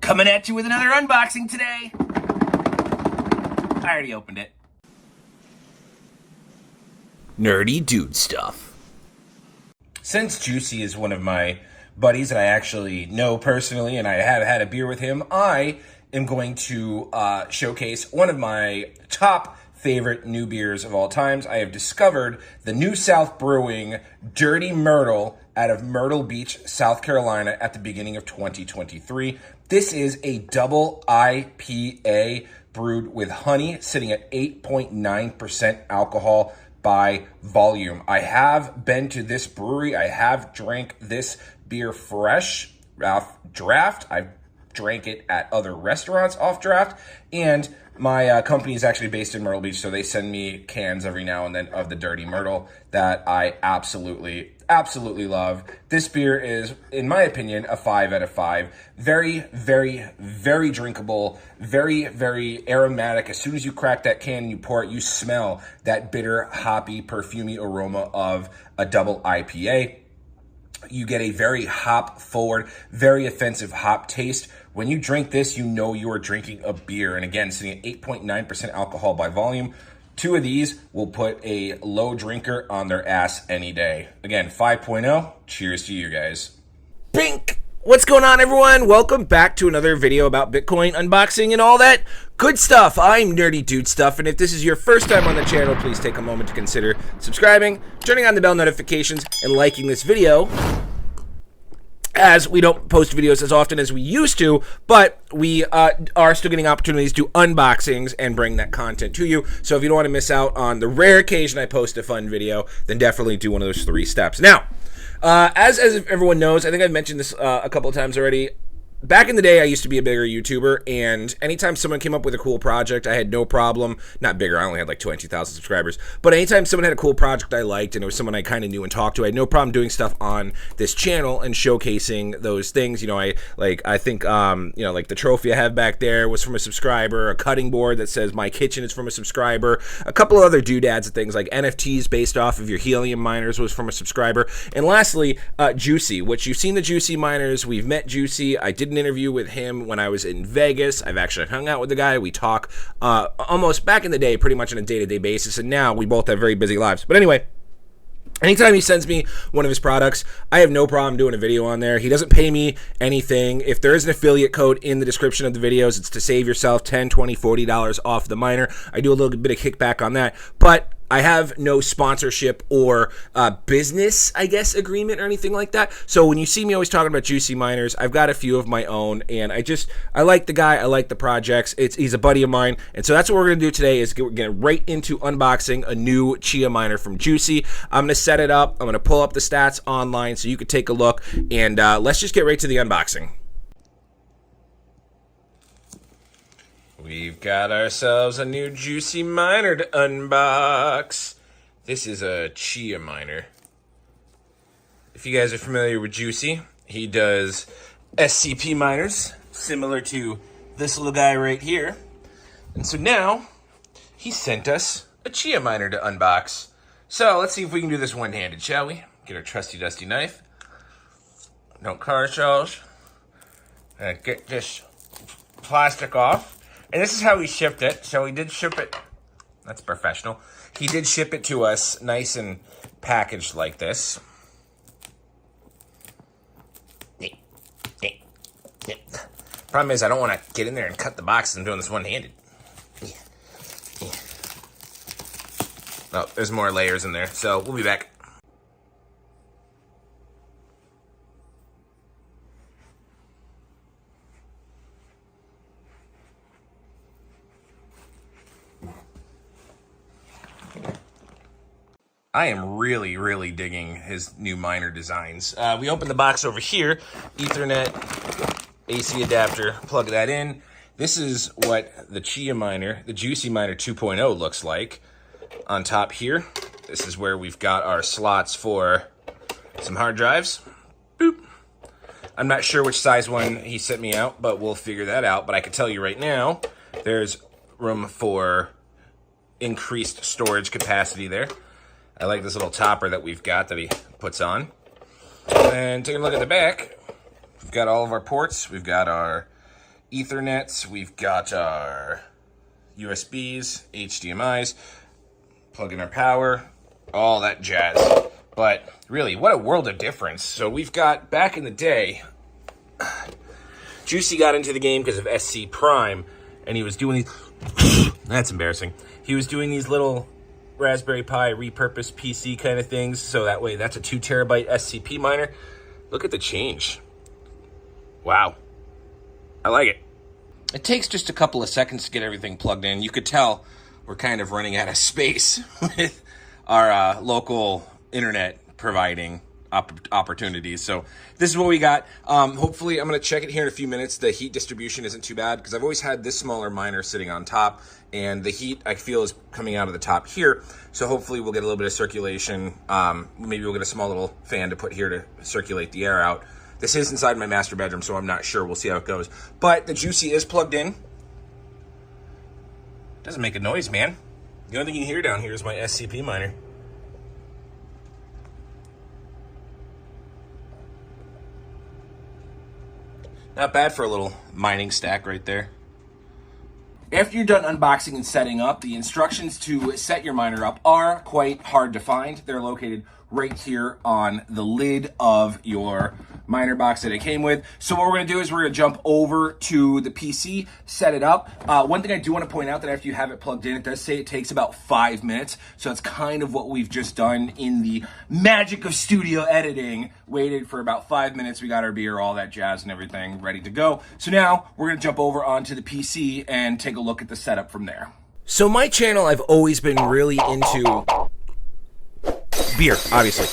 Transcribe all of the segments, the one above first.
Coming at you with another unboxing today. I already opened it. Nerdy dude stuff. Since Juicy is one of my buddies that I actually know personally and I have had a beer with him, I am going to showcase one of my top favorite new beers of all times. I have discovered the New South Brewing Dirty Myrtle out of Myrtle Beach, South Carolina at the beginning of 2023. This is a double IPA brewed with honey, sitting at 8.9% alcohol by volume. I have been to this brewery. I have drank this beer fresh off draft. I've drank it at other restaurants off draft, and my company is actually based in Myrtle Beach, so they send me cans every now and then of the Dirty Myrtle that I absolutely love. This beer is, in my opinion, a 5 out of 5. Very, very, very drinkable, very, very aromatic. As soon as you crack that can and you pour it, you smell that bitter, hoppy, perfumey aroma of a double IPA. You get a very hop-forward, very offensive hop taste. When you drink this, you know you are drinking a beer. And again, sitting at 8.9% alcohol by volume. 2 of these will put a low drinker on their ass any day. Again, 5.0. Cheers to you guys. Bink! What's going on, everyone? Welcome back to another video about Bitcoin unboxing and all that good stuff. I'm Nerdy Dude Stuff, and if this is your first time on the channel, please take a moment to consider subscribing, turning on the bell notifications, and liking this video, as we don't post videos as often as we used to, but we are still getting opportunities to do unboxings and bring that content to you. So if you don't want to miss out on the rare occasion I post a fun video, then definitely do one of those 3 steps. Now, as everyone knows, I think I've mentioned this a couple of times already. Back in the day, I used to be a bigger YouTuber, and anytime someone came up with a cool project, I had no problem. Not bigger, I only had like 22,000 subscribers. But anytime someone had a cool project I liked, and it was someone I kind of knew and talked to, I had no problem doing stuff on this channel and showcasing those things. You know, I think, you know, like the trophy I have back there was from a subscriber, a cutting board that says my kitchen is from a subscriber, a couple of other doodads and things like NFTs based off of your helium miners was from a subscriber. And lastly, Juicy, which you've seen the JuseyMiners. We've met Juicy. I did an interview with him when I was in Vegas. I've actually hung out with the guy. We talk almost back in the day, pretty much on a day-to-day basis, and now we both have very busy lives. But anyway, anytime he sends me one of his products, I have no problem doing a video on there. He doesn't pay me anything. If there is an affiliate code in the description of the videos, it's to save yourself $10, $20, $40 off the miner. I do a little bit of kickback on that, but I have no sponsorship or business, I guess, agreement or anything like that. So when you see me always talking about JuseyMiners, I've got a few of my own, and I like the guy, I like the projects. He's a buddy of mine, and so that's what we're going to do today is we're getting right into unboxing a new Chia miner from Juicy. I'm going to set it up. I'm going to pull up the stats online so you can take a look, and let's just get right to the unboxing. We've got ourselves a new Juicy miner to unbox. This is a Chia miner. If you guys are familiar with Juicy, he does SCP miners, similar to this little guy right here. And so now, he sent us a Chia miner to unbox. So let's see if we can do this one-handed, shall we? Get our trusty dusty knife. Don't car ourselves. Get this plastic off. And this is how he shipped it. So he did ship it. That's professional. He did ship it to us nice and packaged like this. Problem is, I don't want to get in there and cut the box. I'm doing this one-handed. Oh, there's more layers in there. So we'll be back. I am really digging his new miner designs. We opened the box over here, Ethernet, AC adapter, plug that in. This is what the Chia miner, the JuseyMiner 2.0 looks like. On top here, this is where we've got our slots for some hard drives. Boop. I'm not sure which size one he sent me out, but we'll figure that out. But I can tell you right now, there's room for increased storage capacity there. I like this little topper that we've got that he puts on. And taking a look at the back, we've got all of our ports. We've got our Ethernets, we've got our USBs, HDMIs, plug in our power, all that jazz. But really, what a world of difference. So we've got, back in the day, Juicy got into the game because of SC Prime, and he was doing these, that's embarrassing. He was doing these little Raspberry Pi repurposed PC kind of things, so that way that's a 2 terabyte SCP miner. Look at the change. Wow. I like it. It takes just a couple of seconds to get everything plugged in. You could tell we're kind of running out of space with our local internet providing opportunities. So this is what we got. Hopefully, I'm going to check it here in a few minutes. The heat distribution isn't too bad because I've always had this smaller miner sitting on top, and the heat I feel is coming out of the top here. So hopefully we'll get a little bit of circulation. Maybe we'll get a small little fan to put here to circulate the air out. This is inside my master bedroom, so I'm not sure. We'll see how it goes. But the Juicy is plugged in. Doesn't make a noise, man. The only thing you hear down here is my SCP miner. Not bad for a little mining stack right there. After you're done unboxing and setting up, the instructions to set your miner up are quite hard to find. They're located right here on the lid of your miner box that it came with. So what we're going to do is we're going to jump over to the PC, set it up. One thing I do want to point out that after you have it plugged in, it does say it takes about 5 minutes. So it's kind of what we've just done in the magic of studio editing. Waited for about 5 minutes. We got our beer, all that jazz and everything ready to go. So now we're going to jump over onto the PC and take a look at the setup from there. So my channel, I've always been really into beer, obviously.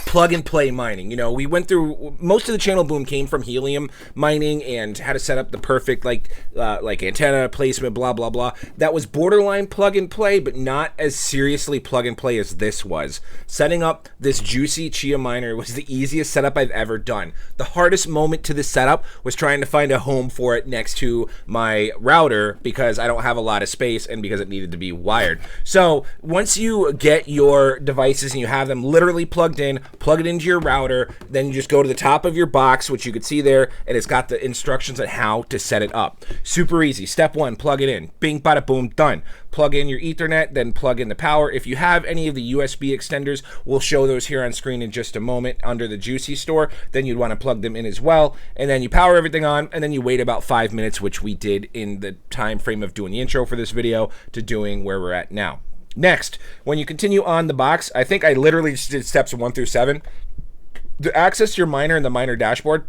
Plug and play mining. You know, we went through, most of the channel boom came from helium mining and how to set up the perfect like antenna placement, blah, blah, blah. That was borderline plug and play, but not as seriously plug and play as this was. Setting up this Juicy Chia miner was the easiest setup I've ever done. The hardest moment to this setup was trying to find a home for it next to my router because I don't have a lot of space and because it needed to be wired. So once you get your devices and you have them literally plugged in, plug it into your router, then you just go to the top of your box, which you could see there, and it's got the instructions on how to set it up. Super easy. Step 1, plug it in. Bing, bada, boom, done. Plug in your Ethernet, then plug in the power. If you have any of the USB extenders, we'll show those here on screen in just a moment under the Juicy store. Then you'd want to plug them in as well, and then you power everything on, and then you wait about 5 minutes, which we did in the time frame of doing the intro for this video to doing where we're at now. Next, when you continue on the box, I think I literally just did steps 1 through 7. To access your miner and the miner dashboard,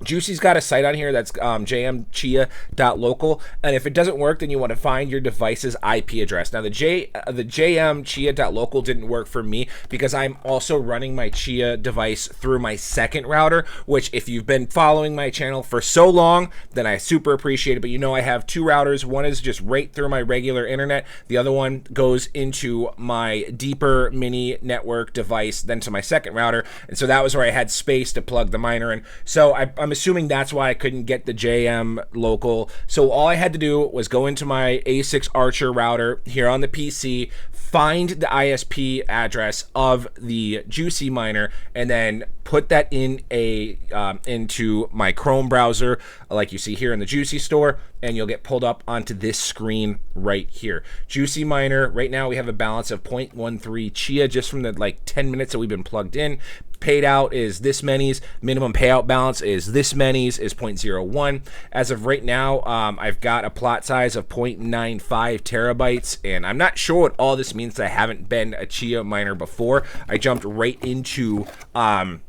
Juicy's got a site on here that's jmchia.local, and if it doesn't work, then you want to find your device's IP address. Now, the jmchia.local didn't work for me because I'm also running my Chia device through my second router, which if you've been following my channel for so long, then I super appreciate it. But you know I have 2 routers. One is just right through my regular internet. The other one goes into my deeper mini network device, then to my second router. And so that was where I had space to plug the miner in. So I'm assuming that's why I couldn't get the JM local. So all I had to do was go into my A6 Archer router here on the PC, find the ISP address of the Juicy miner, and then put that in into my Chrome browser, like you see here in the Juicy store, and you'll get pulled up onto this screen right here. Juicy miner, right now we have a balance of 0.13 Chia just from the like 10 minutes that we've been plugged in. Paid out is this many's, minimum payout balance is this many's, is 0.01. As of right now, I've got a plot size of 0.95 terabytes, and I'm not sure what all this means. I haven't been a Chia miner before. I jumped right into you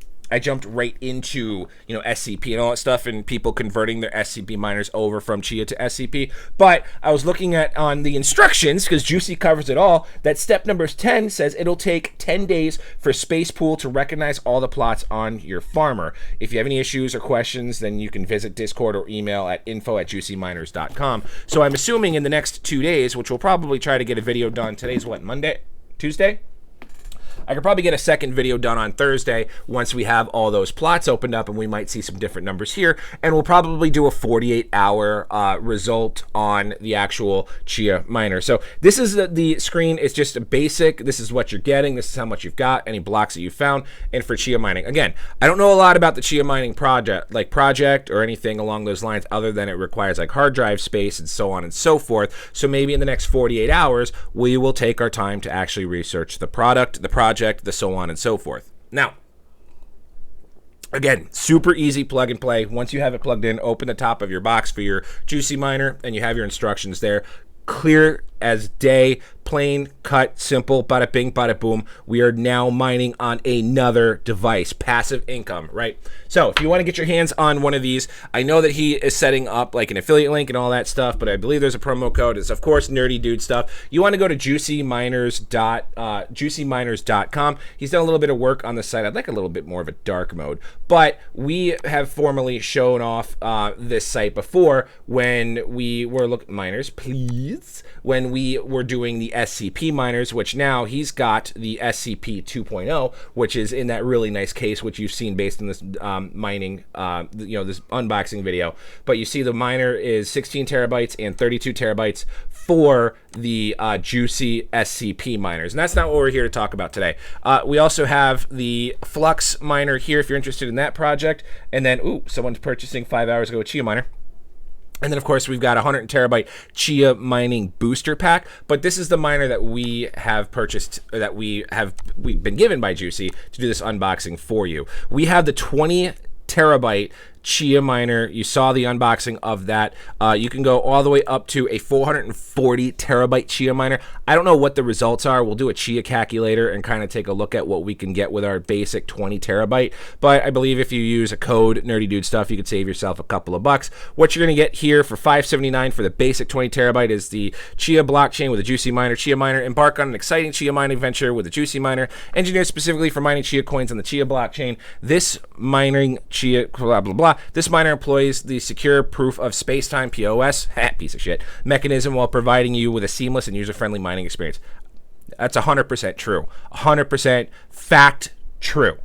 know, SCP and all that stuff, and people converting their SCP miners over from Chia to SCP. But I was looking at on the instructions, because Juicy covers it all, that step number 10 says it'll take 10 days for Spacepool to recognize all the plots on your farmer. If you have any issues or questions, then you can visit Discord or email at info@JuseyMiners.com. So I'm assuming in the next 2 days, which we'll probably try to get a video done. Today's what, Monday? Tuesday? I could probably get a second video done on Thursday once we have all those plots opened up, and we might see some different numbers here. And we'll probably do a 48-hour result on the actual Chia miner. So this is the screen. It's just a basic. This is what you're getting. This is how much you've got, any blocks that you found, and for Chia mining. Again, I don't know a lot about the Chia mining project or anything along those lines, other than it requires like hard drive space and so on and so forth. So maybe in the next 48 hours, we will take our time to actually research the product, the project, the so on and so forth. Now, again, super easy plug and play. Once you have it plugged in, open the top of your box for your JuseyMiner, and you have your instructions there. Clear as day, plain, cut, simple, bada bing, bada boom. We are now mining on another device, passive income, right? So if you want to get your hands on one of these, I know that he is setting up like an affiliate link and all that stuff, but I believe there's a promo code. It's of course Nerdy Dude stuff. You want to go to JuseyMiners.com. He's done a little bit of work on the site. I'd like a little bit more of a dark mode, but we have formally shown off this site before when we were miners, please, when we were doing the SCP miners, which now he's got the SCP 2.0, which is in that really nice case, which you've seen based on this mining, this unboxing video. But you see the miner is 16 terabytes and 32 terabytes for the Juicy SCP miners. And that's not what we're here to talk about today. We also have the Flux miner here if you're interested in that project. And then, ooh, someone's purchasing 5 hours ago a Chia miner. And then, of course, we've got a 100 terabyte Chia mining booster pack. But this is the miner that we have purchased, that we've been given by Juicy to do this unboxing for you. We have the 20 terabyte Chia miner. You saw the unboxing of that. You can go all the way up to a 440 terabyte Chia miner. I don't know what the results are. We'll do a Chia calculator and kind of take a look at what we can get with our basic 20 terabyte. But I believe if you use a code Nerdy Dude stuff, you could save yourself a couple of bucks. What you're going to get here for $5.79 for the basic 20 terabyte is the Chia blockchain with a JuseyMiner. Chia miner, embark on an exciting Chia mining venture with a JuseyMiner, engineered specifically for mining Chia coins on the Chia blockchain. This mining Chia blah blah blah. This miner employs the secure proof of space-time POS, piece of shit, mechanism while providing you with a seamless and user-friendly mining experience. That's 100% true. 100% fact true.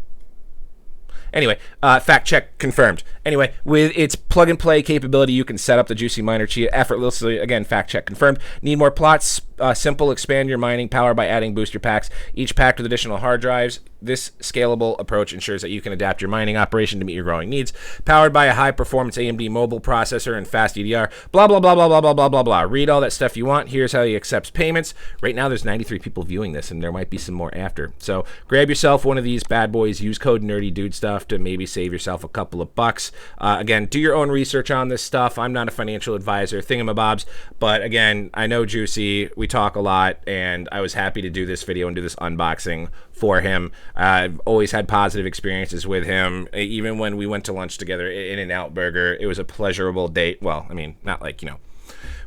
Anyway, fact check confirmed. Anyway, with its plug-and-play capability, you can set up the JuseyMiner Chia effortlessly. Again, fact check confirmed. Need more plots? Simple, expand your mining power by adding booster packs, each packed with additional hard drives. This scalable approach ensures that you can adapt your mining operation to meet your growing needs. Powered by a high-performance AMD mobile processor and fast EDR. Blah, blah, blah, blah, blah, blah, blah, blah, blah. Read all that stuff you want. Here's how he accepts payments. Right now, there's 93 people viewing this, and there might be some more after. So grab yourself one of these bad boys. Use code Nerdy Dude stuff to maybe save yourself a couple of bucks. Again, do your own research on this stuff. I'm not a financial advisor, thingamabobs. But again, I know Juicy. We talk a lot, and I was happy to do this video and do this unboxing for him. I've always had positive experiences with him. Even when we went to lunch together at In-N-Out Burger, it was a pleasurable date. Well, I mean, not like,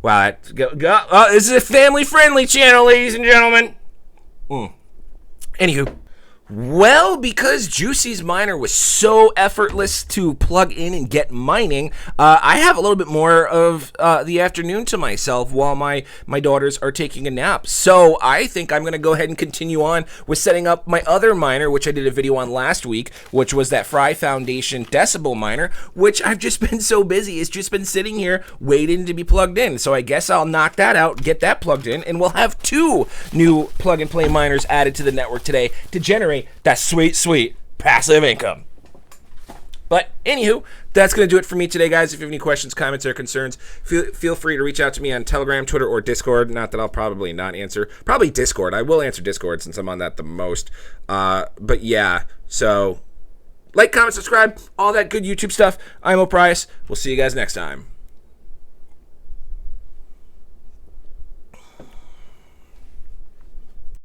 wow, this is a family-friendly channel, ladies and gentlemen. Anywho. Well, because Juicy's miner was so effortless to plug in and get mining, I have a little bit more of the afternoon to myself while my daughters are taking a nap. So I think I'm going to go ahead and continue on with setting up my other miner, which I did a video on last week, which was that Fry Foundation Decibel miner, which I've just been so busy. It's just been sitting here waiting to be plugged in. So I guess I'll knock that out, get that plugged in, and we'll have 2 new plug-and-play miners added to the network today to generate that sweet, sweet passive income. But anywho, that's going to do it for me today, guys. If you have any questions, comments, or concerns, feel free to reach out to me on Telegram, Twitter, or Discord. Not that I'll probably not answer. Probably Discord. I will answer Discord since I'm on that the most. But yeah, so like, comment, subscribe, all that good YouTube stuff. I'm O'Price. We'll see you guys next time.